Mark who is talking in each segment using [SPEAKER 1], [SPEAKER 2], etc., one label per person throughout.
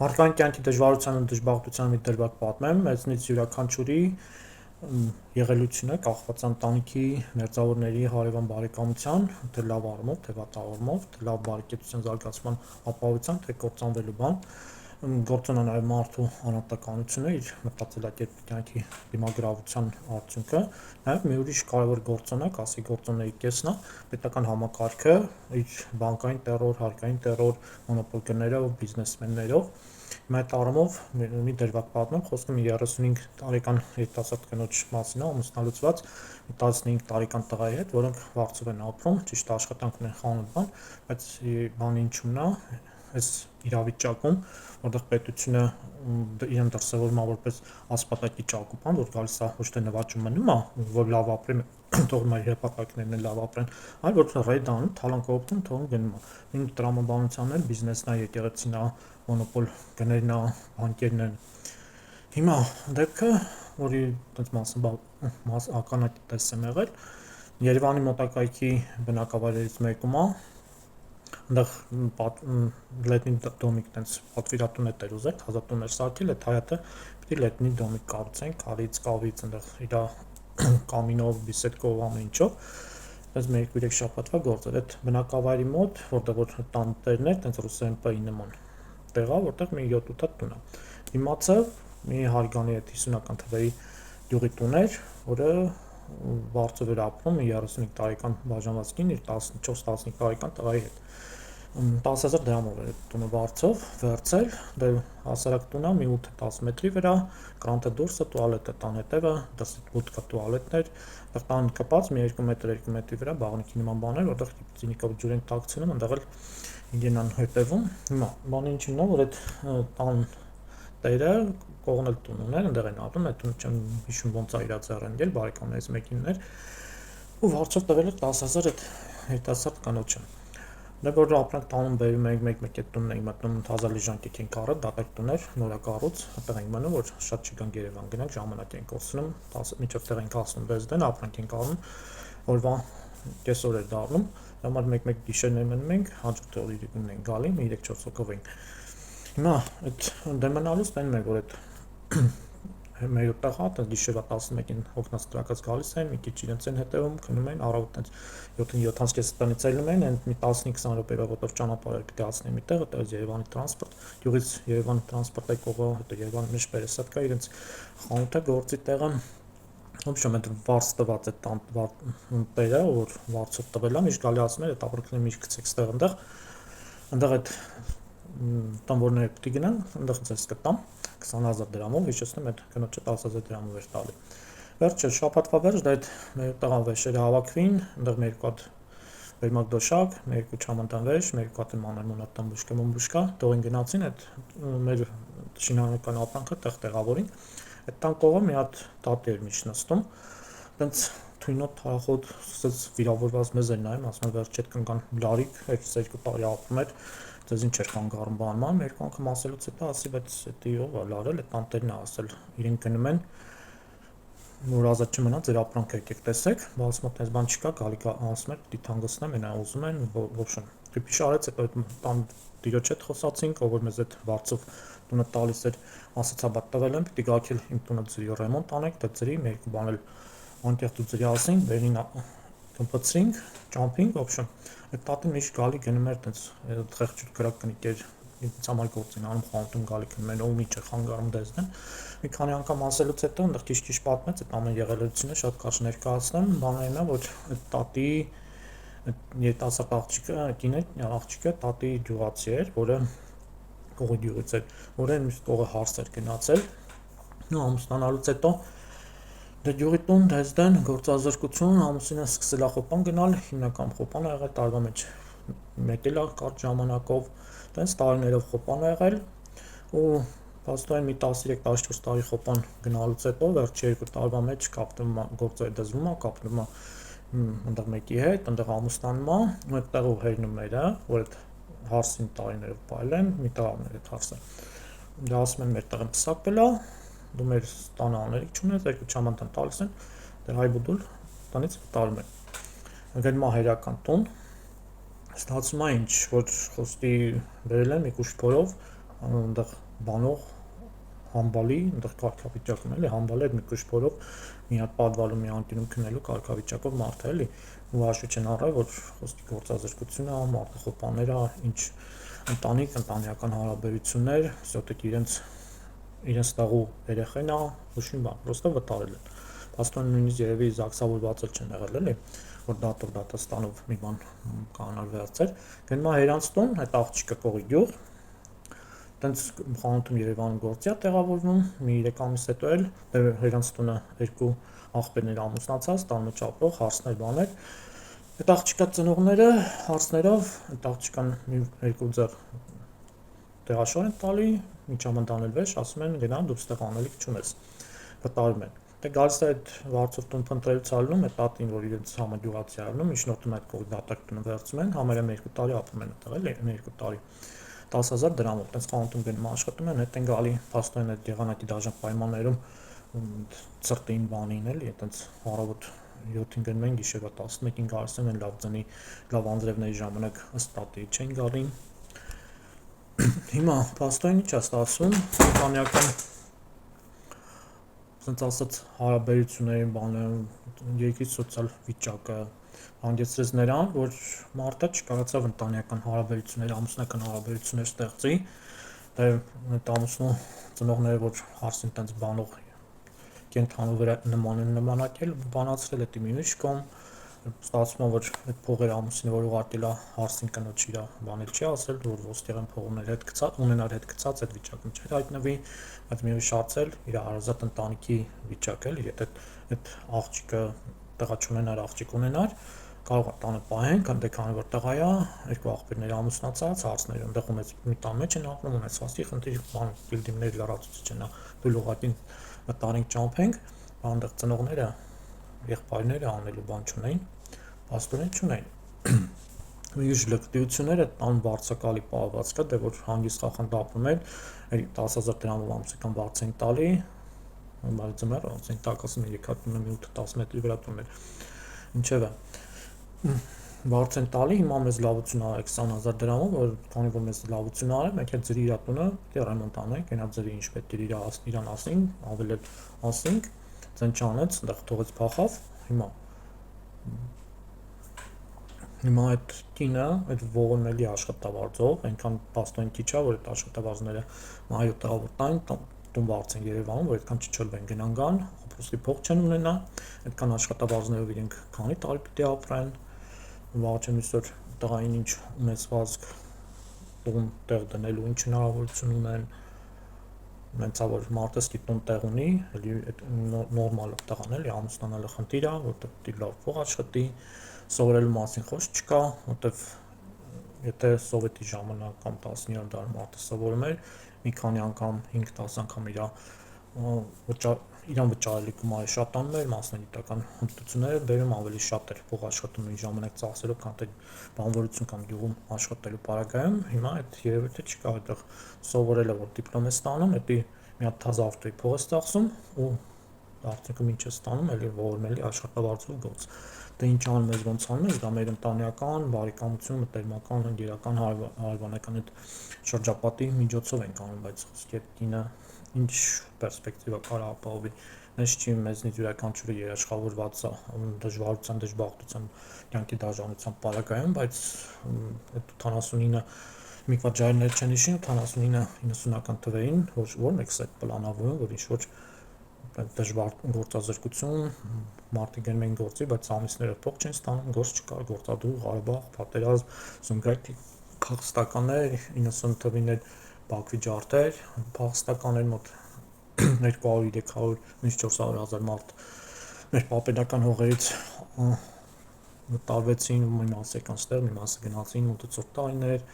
[SPEAKER 1] Մարդկային կյանքի դժվարության ու դժբախտության մի դրվագ պատմեմ, մեծնից յուրաքանչյուրի եղելությունը կախված ընտանիքի մերձավորների հարևան բարեկամության, թե լավ առումով, թե վատ առումով, թե լավ բարեկեցության զարգացման ապահովության, թե կործանվելու բան, գործոն է նաև մարդու անհատականությունը, իր մտածելակերպի կյանքի դիմագրավության արդյունքը, նաև մի ուրիշ կարևոր գործոն է, կասի գործոնների կեսն է, պետական համակարգը, իր բանկային տերոր, հարկային տերոր, մոնոպոլ գներով, բիզնեսմեններով, այդ առումով մի դրվագ պատմեմ, խոսքը մի 35 տարեկան երիտասարդ կնոջ մասին է, ամուսնալուծված մի 15 տարեկան տղայի հետ, որոնք Վարձով են ապրում, ճիշտ աշխատանք ունեն խանութ բան, բայց բանը ինչու՞մն է, այս իրավիճակում, որտեղ պետությունը իրեն դրսևորում է որպես ասպատակի ճակուպան, որ գալիս է ոչ թե նվաճում մնում է, որ լավ ապրեն, թողնում է իր հպատակներն էլ լավ ապրեն, այլ որ ռեյդ անում, թալանքով թողում գնում է։ Նույն տրամաբանությանն էլ բիզնեսն է, եկեղեցին է, մոնոպոլ գներն է, բանկերն են։ Հիմա դեպքը, որի այդպես ակնհայտ եմ եղել, Երևանի մոտակայքի բնակավայրերից մեկում է, այնտեղ լետնի դոմիկ տենց պատվիրատուն է տեր ուզել, հազատուն էր սարքել, այդ հայատը պիտի լետնի դոմիկ կառուցեն, քարից, կավից, այնտեղ իրա կամինով, բիսեդկով, ամեն ինչով, այս 1-3 շաբաթվա գործ էր, այդ բնակավայրի մոտ, որտեղ որ տան տերն էր, տենց ռուսերեն Պ-ի նման տեղա, որտեղ մի 7-8 հատ տուն է։ Դիմացը մի հարգանի այդ 50-ական թվերի գյուղի տուն էր, որը Վարձով էր ապրում 35 տարեկան բաժանված կին իր 14-15 տարեկան տղայի հետ։ 10,000 դրամով էր այդ տունը Վարձով վերցել, դե հասարակ տուն է, մի 8-10 մետրի վրա, կրանտը դուրսը, տուալետը տան հետևը, դրսի մուտքը տուալետն էր, այնտեղ տան կպած մի 2 մետր 2 մետրի վրա բաղնիքի նման բան էր, որտեղ ցինիկով ջուր են տաքցնում, այնտեղ էլ ինգենան հետևում։ Հիմա բանը ինչն է, որ այդ տան տերը կողնել տուն ուներ, այնտեղ են ապրում, այդ տունը չեմ հիշում ոնց է իր ձեռն դել, բարեկամներից մեկինն էր, ու Վարձով տվել էր 10,000 այդ երիտասարդ կանոջը։ Դե որ ապրանք տանում բերում էինք մեկ-մեկ այդ տունն էինք մտնում, հազարի ժանկետ էինք առել, դատարկ տուն էր, նորակառույց, այդտեղ էինք մնում, որ շատ չգանք Երևան գնանք, ժամանակ էինք կորցնում, 10 մինչև տեղ էինք հասնում Դեզդեն, ապրանք էինք առնում, օրվա կեսօր էր դառնում, համար մեկ-մեկ գիշերներ մնում էինք, հաջորդ օրը իրիկուն էինք գալի, մի 3-4 հոգով էինք։ Հիմա այդ դեմանալուց տենում ենք, որ այդ մեր տղա, գիշերվա 11-ին հոգնած տրակած գալիս են, մի քիչ իրենց են հետևում, քնում են, առավոտ տենց 7-7-ից կես տնից ելնում են, այնդ մի 15-20 րոպեով որտեղ ճանապարհ էր պիտի հասնեն մի տեղ, այդտեղից Երևանի տրանսպորտ, գյուղից Երևանի տրանսպորտ եկողը, հետո Երևանի մեջ պերեսատկա իրենց խանութը, գործի տեղը, ոբշեմ այդ Վարձ տված այդ տերը, որ Վարձով տվել է, միշտ գալի ասում էր, այդ ապրանքները միշտ գցեք ստեղ այնտեղ, այնտեղ այդ տամբորները պիտի գնան, այնտեղ ձեզ կտամ 20,000 դրամով, հիշեցնում այդ կնոջը 10,000 դրամով էր տալի։ Վերջը շաբաթվա վերջ դա այդ մեր տղան վեշերը հավաքվին, այնտեղ մի երկու հատ վերմակ դոշակ, մի երկու չամանտան վեշ, մի երկու հատ մանր մոնատան բուշկա, տողին գնացին այդ մեր շինարարական ապրանքը տեղ տեղավորին։ Այդ տան կողը մի հատ տատի էր միշտ նստում, տենց թույնոտ թախոտ սկսեց վիրավորված մեզ էր նայում, ասում է վերջ հետ կնկան լարիկ, 2 տարի ապրում էր, ձեզ ինչ էր կանգառում բանման, երկու անգամ ասելուց հետո ասի, բայց դա ով է լարել, այդ տանտերն է ասել, իրեն գնում են, որ ազատ չմնա, ձեր ապրանքը եկեք տեսեք, ասում է, այս բան չկա, գալի ասում է, դի թանգացնեմ, այնա ուզում են, ոբշն, դիպիշ արեց, հետո այդ տան տիրոջ հետ խոսացինք, ով որ մեզ այդ Վարձով տունը տալիս էր, ասացա, բա տվել եմ, պիտի գաքել իմ տունը ձրի ռեմոնտ անեք, դա ձրի, մի երկու բան էլ անտեղծ ու ձրի ասին, վերին կմպցրինք, ճամփինք, ոբշն, այդ տատին միշտ գալի գնում էր, տենց խեղճուր կրակ կնիկ էր, ինձ համար գործին անում խանութում գալի գնում են, ով ինչ է խանգարում Դեզդեն, մի քանի անգամ ասելուց հետո, այնտեղ քիչ-քիչ պատմեց, այդ ամեն եղելությունը շատ կարճ ներկայացնեմ, բանն է, որ այդ տատի երիտասարդ աղջիկը տատի գյուղացի էր, որը կողի գյուղից էր, որը մյուս կողը հարս էր գնացել, ու ամուսնանալուց հետո դե գյուղի տուն, Դեզդեն, գործազրկություն, ամուսինը սկսել է խոպան գնալ, հիմնական խոպան ա եղել տարվա մեջ մեկ էլ կարճ ժամանակով, տենց տարիներով խոպան ա եղել, ու փաստորեն մի 13-14 տարի խոպան գնալուց հետո վերջի 2 տարվա մեջ կապվում է գործերը դզվում է, կապվում է այնտեղ մեկի հետ, այնտեղ ամուսնանում է, ու այդտեղ ու հերնում էր, որ այդ հարսին տարիներով պայել են, մի տղաներ այդ հարսը։ Դա ասում են մեր տեղը պսակվել է, դու մեր տանը աներիք չունես, երկու չամանտան տալիս են, դե հայ բուդուլ տնից տարում են։ Գնում է հայրական տուն, ստացվում է ինչ, որ խոստի բերել են մի կուշտ փորով, այնտեղ բանող համբալի, այնտեղ կարգավիճակում էլի, համբալի այդ մի կշփորով մի հատ падվալում մի անկյունում քնելու կարգավիճակով մարդ է էլի, ու հաշվի չեն առել, որ խոսքի գործազրկությունը, մարդախոպանները, ինչ ընտանիք, ընտանեկան հարաբերություններ, всё-таки իրենց տաղու երեխեն է, ոչ մի բան, պրոստը վտարել են։ Պաստորեն նույնիսկ երևի զաքսավորված էլ չեն եղել էլի, որ դատաստանով մի բան կանալ վերցեր։ Գնում է Հերանցտուն, այդ աղջիկը կողի գյուղ, տենց խանութում Երևանում գործի է տեղավորվում, մի 3 ամիս հետո էլ Հերանցտունը երկու աղբերներ ամուսնացած, տան մեջ ապրող, հարցներ բաներ։ Այդ աղջիկա ծնողները հարցներով այդ աղջիկան երկու ձեռ տեղաշար են տալի, միջամտան էլ վեճ, ասում են գնա դու ստեղ անելիք չունես, վտարում են։ Դե գալիս է այդ վարձով տուն փնտրելուց ալնում, այդ տատին, որ իրենց համագյուղացի արնում, միջնորդում այդ կողի դատարկ տունը վերցում են, համարյա 2 տարի ապրում են այդտեղ, էլի 2 տարի 10,000 դրամով, տենց խանութում գնում աշխատում են, հետ են գալի փաստորեն այդ եղանակի դաժան պայմաններում ծրտին բանին էլի, տենց առավոտ 7-ին գնում են, գիշերվա 11-ին գալիս են լավ ձնի, լավ անձրևների ժամանակ ըստ տատի չեն գալի։ Հիմա փաստորեն ինչ է ստացվում, ընտանեկան ասենց ասած հարաբերությունների բաները, երկրի սոցիալ վիճակը հանգեցրեց նրան, որ մարդը չկարողացավ ընտանեկան հարաբերություններ, ամուսնական հարաբերություններ ստեղծի, դե այդ ամուսնու ծնողները, որ հարցին տենց բանող կենթանու վրա նմանակել, բանացրել է մի ուրիշ կողմ, ստացվում է, որ այդ փողերը ամուսինը, որ ուղարկել է հարցին կնոջ իր բանել չի ասել, որ ոստիղան փողումներ հետ գցած, ունենար հետ գցած այդ վիճակում չէր հայտնվի, բայց մի ուրիշ հարցել իր հարազատ ընտանիքի վիճակ էլի, եթե այդ աղջիկը տղա չունենար, աղջիկ ունենար, կարող է տանը պահեն, քանի որ տղա է, երկու աղբերներ ամուսնացած, հարցներ այնտեղ ունեց մի տան մեջ են ապրում, ունեցվածքի խնդիր, բան բիլդինգների լրացուցիչ են, դու լողատին մտարենք ճամփենք, այնտեղ ծնողները, եղբայրները անելու բան չունեին, փաստորեն չունեին։ Ուրիշ լկտիությունները տան վարձակալի պահվածքը, դե որ հանգիստ խախանդ ապրում էր, 10,000 դրամով ամսական վարձ են տալի, բայց ձմեռ ասենք տակասում 3 հատ տունը մի 8-10 մետրի վրա տուն էր։ Ինչևէ, վարձ են տալի, հիմա մեզ լավություն արեք 20,000 դրամով, որ քանի որ մեզ լավություն արել, մենք էլ ձրի իր տունը պետք է ռեմոնտ անենք, այնա ձրի ինչ պետք է իրան ասենք, ավել էլ ասենք, ցեն չանեց, այնտեղ թողեց փախավ, հիմա այդ կինը, այդ ողորմելի աշխատավարձով, այնքան փաստորեն քիչ է, որ այդ աշխատավարձները մայր տաղավար տային, տուն վարձեն Երևանում, որ այդքան չչլվեն գնան գան, ապրուստի փող չեն ունենա, այդքան աշխատավարձներով իրենք քանի տարի պիտի ապրեն, վաղ չեմ իսօր տղային ինչ ունեցվածք տուն տեղ դնելու ինչ հնարավորություն ունեն, մենցա որ մարդը ստի տուն տեղ ունի, էլի նորմալ տղան էլի ամուսնանալը խնդիր է, որտեղ պիտի լավ փող աշխատի, սովորելու մասին խոսք չկա, որտեղ եթե սովետի ժամանակ կամ 19-րդ դարում մարդը սովորում էր, մի քանի անգամ 5-10 անգամ իրան վճարելի գումարը շատանում էր, մասնագիտական հմտությունները բերում ավելի շատ էր փող աշխատում նույն ժամանակ ծախսելով, քան թե բանվորություն կամ գյուղում աշխատելու պարագայում, հիմա այդ երևույթը չկա, այդտեղ սովորելը որ դիպլոմ է ստանում, դա մի հատ թազ ավտոյի փող է ստացվում ու արդյունքում ինչ է ստանում, էլի ողորմելի աշխատավարձով գործ։ Դե ինչ անում ես, ոնց անում ես, դա մեր ընտանեկան, բարեկամություն, մտերմական, ընկերական, հարևանական այդ շրջապատի միջոցով ենք անում, բայց խոսքի կինը ինչ պերսպեկտիվա կարա ապահովի, նես չի մեզնից յուրաքանչյուրը երաշխավորված է դժվարության, դժբախտության, կյանքի դաժանության պարագայում, բայց այդ 89 Միկվա ջայրներ չեն հիշում, 89-90-ական թվերին, որ մեկ սա պլանավորում, որ ինչ-որ դժվար գործազրկություն, մարդիկ գնում են գործի, բայց ամիսները փող չեն ստանում, գործ չկար, գործադուլ, Ղարաբաղ, պատերազմ, Սումգայիթ, փախստականներ, 90 թվին Բաքվի ջարդեր, փախստականներ մոտ 200-300, մինչև 400,000 մարդ մեր պապետական հողերից տարվեցին, մի մասը եկան ստեղ, մի մասը գնացին մոտեցող տարիներ,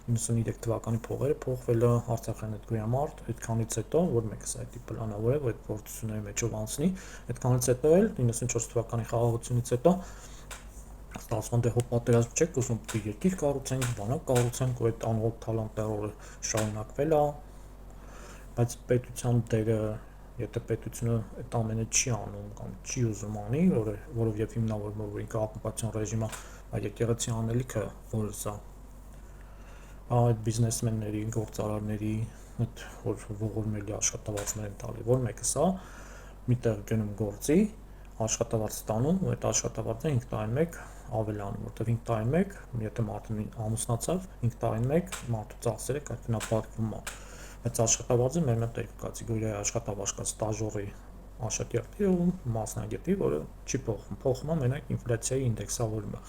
[SPEAKER 1] 93 թվականի փողերը փոխվելը, Արցախյան այդ գոյամարտ, այդքանից հետո, որ մեկս այդ պլանավոր է, որ այդ գործությունների մեջով անցնի, այդքանից հետո էլ 94 թվականի խաղաղությունից հետո ստացվում դե հո պատերազմ չեք ուզում, պետք է երկիր կառուցենք, բանակ կառուցենք, ու այդ անողջ թալան տերորը շարունակվել է, բայց պետության դերը, եթե պետությունը այդ ամենը չի անում կամ չի ուզում անի, որովհետև հիմնավորվում է ինքը օկուպացիոն ռեժիմը, այդ եկեղեցի անելիքը որը սա այդ բիզնեսմենների, գործարարների, այդ որ ողորմելի աշխատավարձներ են տալի, որ մեկը սա միտեղ գնում գործի, աշխատավարձ ստանում, ու այդ աշխատավարձը 5 տարին մեկ ավելանում, որտեղ 5 տարին մեկ, եթե մարդը ամուսնացավ, 5 տարին մեկ մարդու ծախսերը կրկնապատկվում է, բայց աշխատավարձը մեր մոտ երկու կատեգորիայի աշխատավարձ կա, ստաժորի աշակերտի ու մասնագետի, որը չի փոխվում, փոխվում է մենակ ինֆլյացիայի ինդեքսավորումը,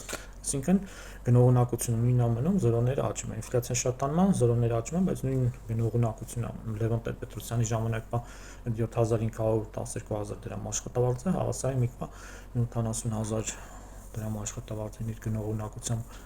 [SPEAKER 1] այսինքն գնողունակությունը նույնն ամենում զրոները աճում են, ինֆլյացիան շատանում է, զրոները աճում են, բայց նույն գնողունակությունը Լևոն Տեր-Պետրոսյանի ժամանակվա 7500-12000 դրամ աշխատավարձը հավասար է մի 70,000 դրամ աշխատավարձին իր գնողունակությամբ